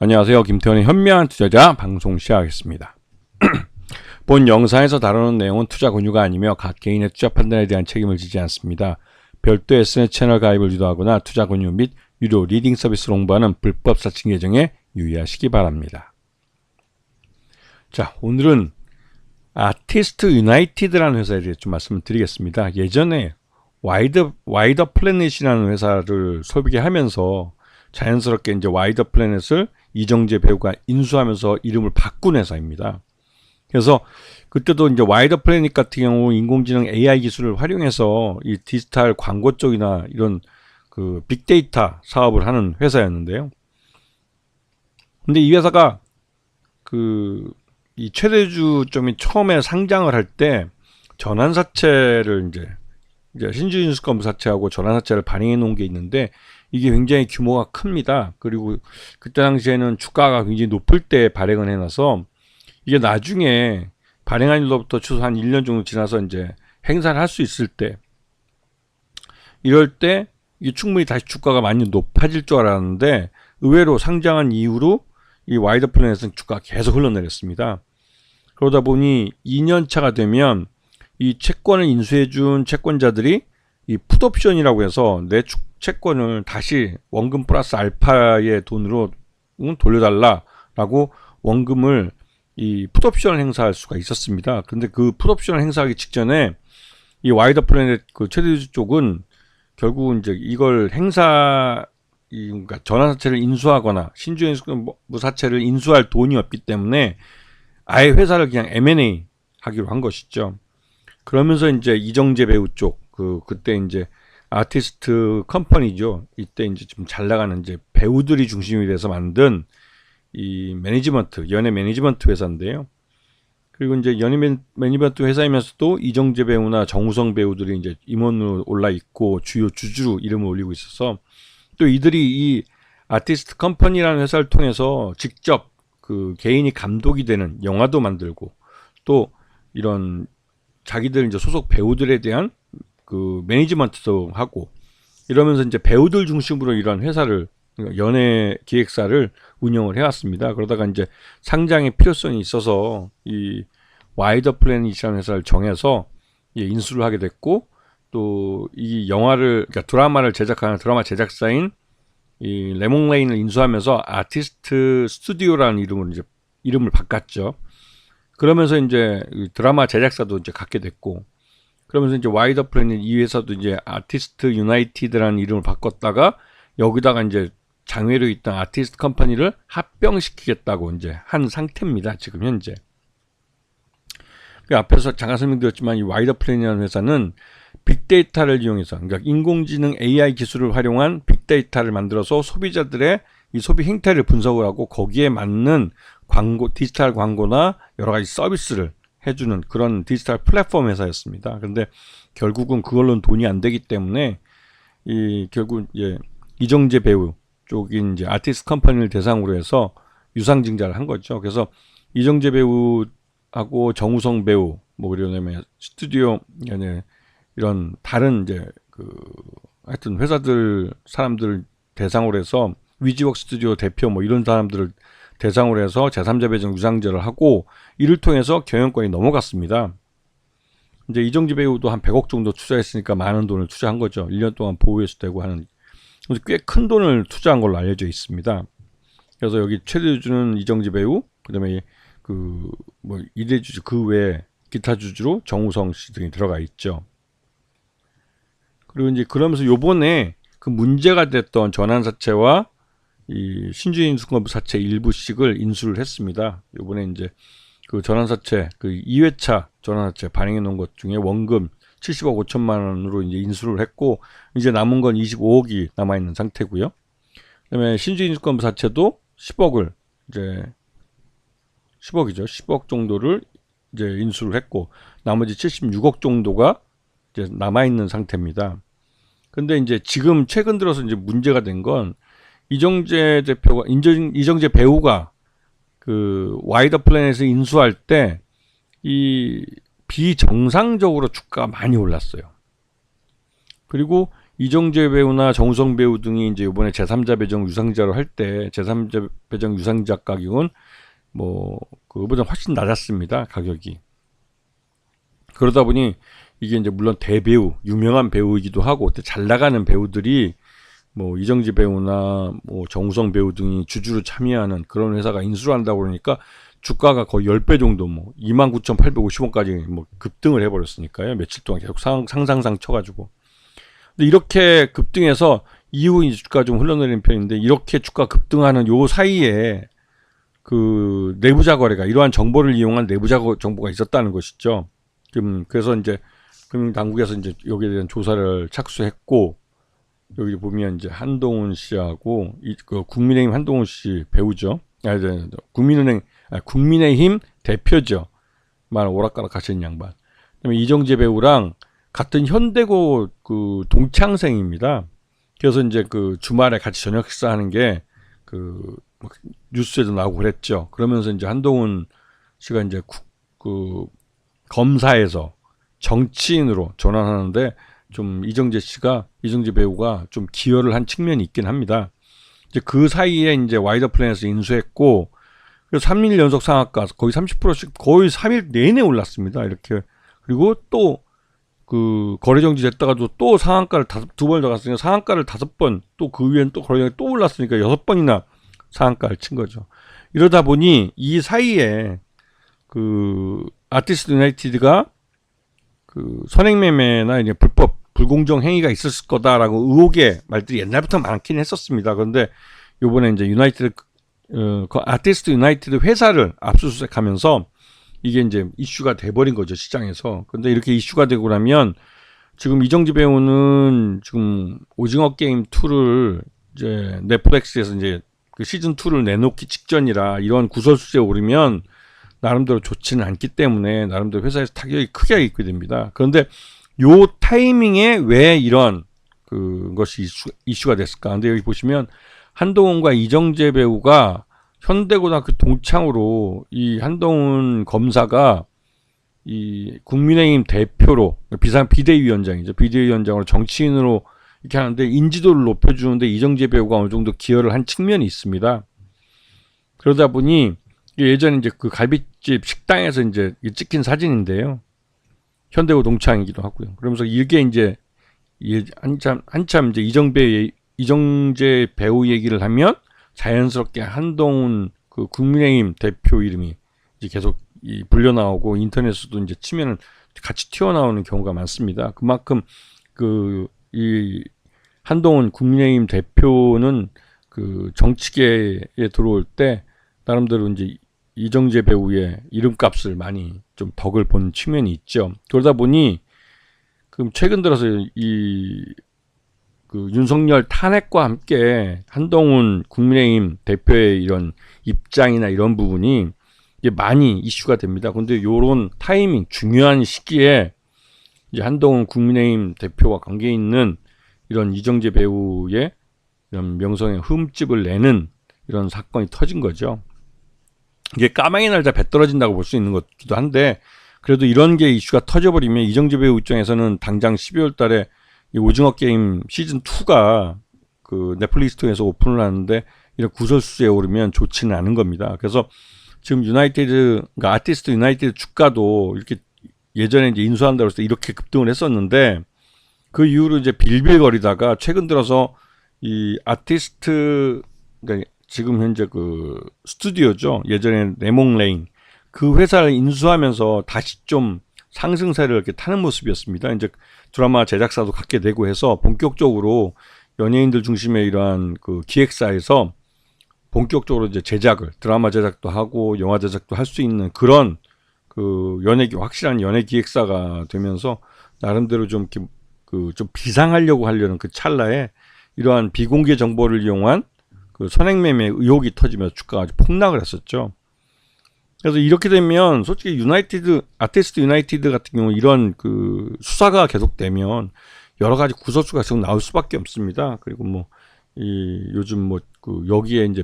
안녕하세요. 김태원의 현명한 투자자 방송 시작하겠습니다. 본 영상에서 다루는 내용은 투자 권유가 아니며 각 개인의 투자 판단에 대한 책임을 지지 않습니다. 별도 SNS 채널 가입을 유도하거나 투자 권유 및 유료 리딩 서비스를 홍보하는 불법 사칭 계정에 유의하시기 바랍니다. 자, 오늘은 아티스트 유나이티드라는 회사에 대해 좀 말씀을 드리겠습니다. 예전에 와이더 플래닛이라는 회사를 소개하면서 자연스럽게 이제 와이더 플래닛을 이정재 배우가 인수하면서 이름을 바꾼 회사입니다. 그래서 그때도 이제 와이더 플래닛 같은 경우 인공지능 AI 기술을 활용해서 이 디지털 광고 쪽이나 이런 그 빅데이터 사업을 하는 회사였는데요. 근데 이 회사가 이 최대주점이 처음에 상장을 할 때 전환사채를 이제 신주인수권 사채하고 전환사채를 발행해 놓은 게 있는데 이게 굉장히 규모가 큽니다. 그리고 그때 당시에는 주가가 굉장히 높을 때 발행을 해놔서 이게 나중에 발행한 일로부터 최소 한 1년 정도 지나서 이제 행사를 할 수 있을 때 이럴 때 이게 충분히 다시 주가가 많이 높아질 줄 알았는데 의외로 상장한 이후로 이 와이더 플래닛은 주가가 계속 흘러내렸습니다. 그러다 보니 2년 차가 되면 이 채권을 인수해준 채권자들이 이 풋옵션이라고 해서 내 채권을 다시 원금 플러스 알파의 돈으로 돌려달라라고 원금을 이 풋옵션을 행사할 수가 있었습니다. 근데 그 풋옵션을 행사하기 직전에 이 와이더 플래닛 그 최대주 쪽은 결국 이제 이걸 그러니까 전환사채를 인수하거나 신주인수사채를 인수할 돈이 없기 때문에 아예 회사를 그냥 M&A 하기로 한 것이죠. 그러면서 이제 이정재 배우 쪽 그때 이제 아티스트 컴퍼니죠. 이때 이제 좀 잘 나가는 이제 배우들이 중심이 돼서 만든 이 연예 매니지먼트 회사인데요. 그리고 이제 연예 매니지먼트 회사이면서도 이정재 배우나 정우성 배우들이 이제 임원으로 올라 있고 주요 주주로 이름을 올리고 있어서 또 이들이 이 아티스트 컴퍼니라는 회사를 통해서 직접 그 개인이 감독이 되는 영화도 만들고 또 이런 자기들 이제 소속 배우들에 대한 그 매니지먼트도 하고 이러면서 이제 배우들 중심으로 이런 회사를 연예 기획사를 운영을 해왔습니다. 그러다가 이제 상장의 필요성이 있어서 이 와이더 플래닛이라는 회사를 정해서 인수를 하게 됐고 또 이 그러니까 드라마를 제작하는 드라마 제작사인 이 레몽레인을 인수하면서 아티스트 스튜디오라는 이름으로 이제 이름을 바꿨죠. 그러면서 이제 드라마 제작사도 이제 갖게 됐고 그러면서 이제 와이더 플래닛 이 회사도 이제 아티스트 유나이티드라는 이름을 바꿨다가 여기다가 이제 장외로 있던 아티스트 컴퍼니를 합병시키겠다고 이제 한 상태입니다. 지금 현재. 그 앞에서 잠깐 설명드렸지만 이 와이더 플래닛이라는 회사는 빅데이터를 이용해서 그러니까 인공지능 AI 기술을 활용한 빅데이터를 만들어서 소비자들의 이 소비 행태를 분석을 하고 거기에 맞는 디지털 광고나 여러 가지 서비스를 해주는 그런 디지털 플랫폼 회사였습니다. 근데 결국은 그걸로는 돈이 안 되기 때문에 결국 이정재 배우 쪽인 이제 아티스트 컴퍼니를 대상으로 해서 유상증자를 한 거죠. 그래서 이정재 배우하고 정우성 배우 그러냐면 스튜디오 이런 다른 이제 하여튼 회사들 사람들 대상으로 해서 위지웍 스튜디오 대표 이런 사람들을 대상으로 해서 제3자 배정 유상증자를 하고 이를 통해서 경영권이 넘어갔습니다. 이제 이정재 배우도 한 100억 정도 투자했으니까 많은 돈을 투자한 거죠. 1년 동안 보호해서 되고 하는 꽤 큰 돈을 투자한 걸로 알려져 있습니다. 그래서 여기 최대주주는 이정재 배우, 그다음에 이대주주 그 외에 기타 주주로 정우성 씨 등이 들어가 있죠. 그리고 이제 그러면서 요번에 그 문제가 됐던 전환사채와 이 신주인수권 사채 일부씩을 인수를 했습니다. 요번에 이제 그 전환사채 2회차 전환사채 발행해 놓은 것 중에 원금 70억 5천만 원으로 이제 인수를 했고 이제 남은 건 25억이 남아 있는 상태고요. 그다음에 신주인수권 사채도 10억을 이제 10억이죠. 10억 정도를 이제 인수를 했고 나머지 76억 정도가 이제 남아 있는 상태입니다. 근데 이제 지금 최근 들어서 이제 문제가 된 건 이정재 배우가 그 와이더 플래닛을 인수할 때 이 비정상적으로 주가가 많이 올랐어요. 그리고 이정재 배우나 정우성 배우 등이 이제 이번에 제3자 배정 유상자로 할 때 제3자 배정 유상자 가격은 뭐 그거보다 훨씬 낮았습니다. 가격이. 그러다 보니 이게 이제 물론 대배우, 유명한 배우이기도 하고 잘 나가는 배우들이 뭐 이정재 배우나 뭐 정우성 배우 등이 주주로 참여하는 그런 회사가 인수를 한다고 그러니까 주가가 거의 10배 정도 뭐 29,850원까지 뭐 급등을 해버렸으니까요. 며칠 동안 계속 상상상 쳐가지고. 근데 이렇게 급등해서 이후 이제 주가 좀 흘러내리는 편인데 이렇게 주가 급등하는 요 사이에 그 내부자 거래가 이러한 정보를 이용한 내부자 정보가 있었다는 것이죠. 그래서 이제 금융당국에서 이제 여기에 대한 조사를 착수했고 여기 보면 이제 한동훈 씨하고 그 국민의힘 한동훈 씨 배우죠. 국민의힘 대표죠. 말 오락가락 하시는 양반. 그다음에 이정재 배우랑 같은 현대고 그 동창생입니다. 그래서 이제 그 주말에 같이 저녁 식사하는 게 그 뉴스에도 나오고 그랬죠. 그러면서 이제 한동훈 씨가 이제 그 검사에서 정치인으로 전환하는데 좀 이정재 배우가 좀 기여를 한 측면이 있긴 합니다. 이제 그 사이에 이제 와이더 플랜에서 인수했고, 그래서 3일 연속 상한가 거의 30%씩 거의 3일 내내 올랐습니다. 이렇게. 그리고 또 그 거래 정지 됐다가도 또 상한가를 두 번 더 갔으니까 상한가를 5번, 또 그 위엔 또 거래 정지 또 올랐으니까 6번이나 상한가를 친 거죠. 이러다 보니 이 사이에 그 아티스트 유나이티드가 그 선행매매나 이제 불공정 행위가 있었을 거다라고 의혹의 말들이 옛날부터 많긴 했었습니다. 그런데 요번에 이제 그 아티스트 유나이티드 회사를 압수수색하면서 이게 이제 이슈가 돼버린 거죠, 시장에서. 근데 이렇게 이슈가 되고 나면 지금 이정재 배우는 지금 오징어 게임 2를 이제 넷플릭스에서 이제 그 시즌 2를 내놓기 직전이라 이런 구설수에 오르면 나름대로 좋지는 않기 때문에 나름대로 회사에서 타격이 크게 있게 됩니다. 그런데 요 타이밍에 왜 이런 그것이 이슈가 됐을까? 근데 여기 보시면 한동훈과 이정재 배우가 현대고등학교 동창으로 이 한동훈 검사가 이 국민의힘 대표로 비대위원장이죠. 비대위원장으로 정치인으로 이렇게 하는데 인지도를 높여주는데 이정재 배우가 어느 정도 기여를 한 측면이 있습니다. 그러다 보니 예전에 이제 그 갈비집 식당에서 이제 찍힌 사진인데요. 현대고 동창이기도 하고요. 그러면서 이게 이제 한참 이제 이정재 배우 얘기를 하면 자연스럽게 한동훈 그 국민의힘 대표 이름이 이제 계속 불려 나오고 인터넷에도 이제 치면은 같이 튀어나오는 경우가 많습니다. 그만큼 이 한동훈 국민의힘 대표는 그 정치계에 들어올 때 나름대로 이제 이정재 배우의 이름값을 많이 좀 덕을 본 측면이 있죠. 그러다 보니 그럼 최근 들어서 그 윤석열 탄핵과 함께 한동훈 국민의힘 대표의 이런 입장이나 이런 부분이 이게 많이 이슈가 됩니다. 그런데 이런 타이밍, 중요한 시기에 이제 한동훈 국민의힘 대표와 관계 있는 이런 이정재 배우의 이런 명성에 흠집을 내는 이런 사건이 터진 거죠. 이게 까마귀 날자 배 떨어진다고 볼 수 있는 것기도 한데 그래도 이런 게 이슈가 터져버리면 이정재 배우 입장에서는 당장 12월 달에 이 오징어 게임 시즌 2가 그 넷플릭스 통해서 오픈을 하는데 이런 구설수에 오르면 좋지는 않은 겁니다. 그래서 지금 그러니까 아티스트 유나이티드 주가도 이렇게 예전에 이제 인수한다고 해서 이렇게 급등을 했었는데 그 이후로 이제 빌빌거리다가 최근 들어서 이 아티스트 그러니까 지금 현재 그 스튜디오죠. 예전에 레몽레인 그 회사를 인수하면서 다시 좀 상승세를 이렇게 타는 모습이었습니다. 이제 드라마 제작사도 갖게 되고 해서 본격적으로 연예인들 중심의 이러한 그 기획사에서 본격적으로 이제 드라마 제작도 하고 영화 제작도 할 수 있는 그런 그 확실한 연예 기획사가 되면서 나름대로 좀 비상하려고 하려는 그 찰나에 이러한 비공개 정보를 이용한 그 선행매매 의혹이 터지면서 주가가 아주 폭락을 했었죠. 그래서 이렇게 되면 솔직히 아티스트 유나이티드 같은 경우 이런 그 수사가 계속되면 여러 가지 구설수가 계속 나올 수밖에 없습니다. 그리고 뭐 요즘 뭐 그 여기에 이제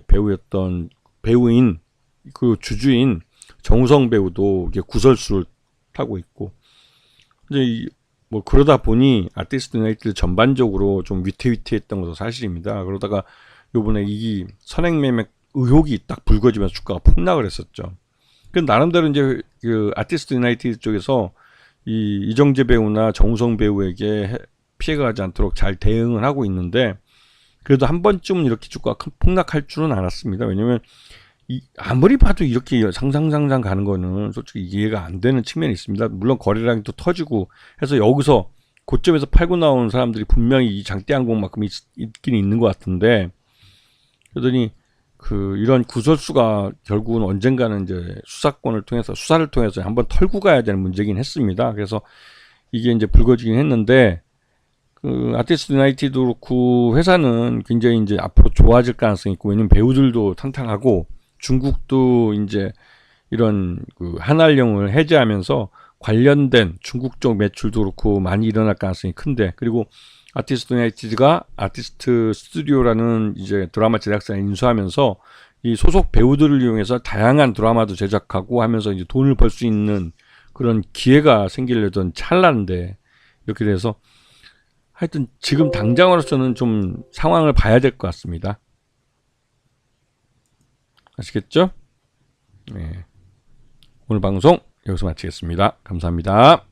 배우인 그 주주인 정우성 배우도 이게 구설수를 타고 있고 이제 뭐 그러다 보니 아티스트 유나이티드 전반적으로 좀 위태위태했던 것도 사실입니다. 그러다가 요번에 이 선행매매 의혹이 딱 불거지면서 주가가 폭락을 했었죠. 그 나름대로 이제 그 아티스트 유나이티드 쪽에서 이 이정재 배우나 정우성 배우에게 피해가 가지 않도록 잘 대응을 하고 있는데, 그래도 한 번쯤은 이렇게 주가가 폭락할 줄은 알았습니다. 왜냐면 아무리 봐도 이렇게 상상 가는 거는 솔직히 이해가 안 되는 측면이 있습니다. 물론 거래량이 또 터지고 해서 여기서 고점에서 팔고 나온 사람들이 분명히 이 장대 항공만큼 있긴 있는 것 같은데, 그러더니 그 이런 구설수가 결국은 언젠가는 이제 수사를 통해서 한번 털고 가야 되는 문제긴 했습니다. 그래서 이게 이제 불거지긴 했는데, 그 아티스트 유나이티드도 그렇고 회사는 굉장히 이제 앞으로 좋아질 가능성이 있고, 왜냐면 배우들도 탄탄하고 중국도 이제 이런 그 한알령을 해제하면서 관련된 중국 쪽 매출도 그렇고 많이 일어날 가능성이 큰데, 그리고 아티스트 유나이티드가 아티스트 스튜디오라는 이제 드라마 제작사를 인수하면서 이 소속 배우들을 이용해서 다양한 드라마도 제작하고 하면서 이제 돈을 벌 수 있는 그런 기회가 생기려던 찰나인데, 이렇게 돼서 하여튼 지금 당장으로서는 좀 상황을 봐야 될 것 같습니다. 아시겠죠? 네. 오늘 방송 여기서 마치겠습니다. 감사합니다.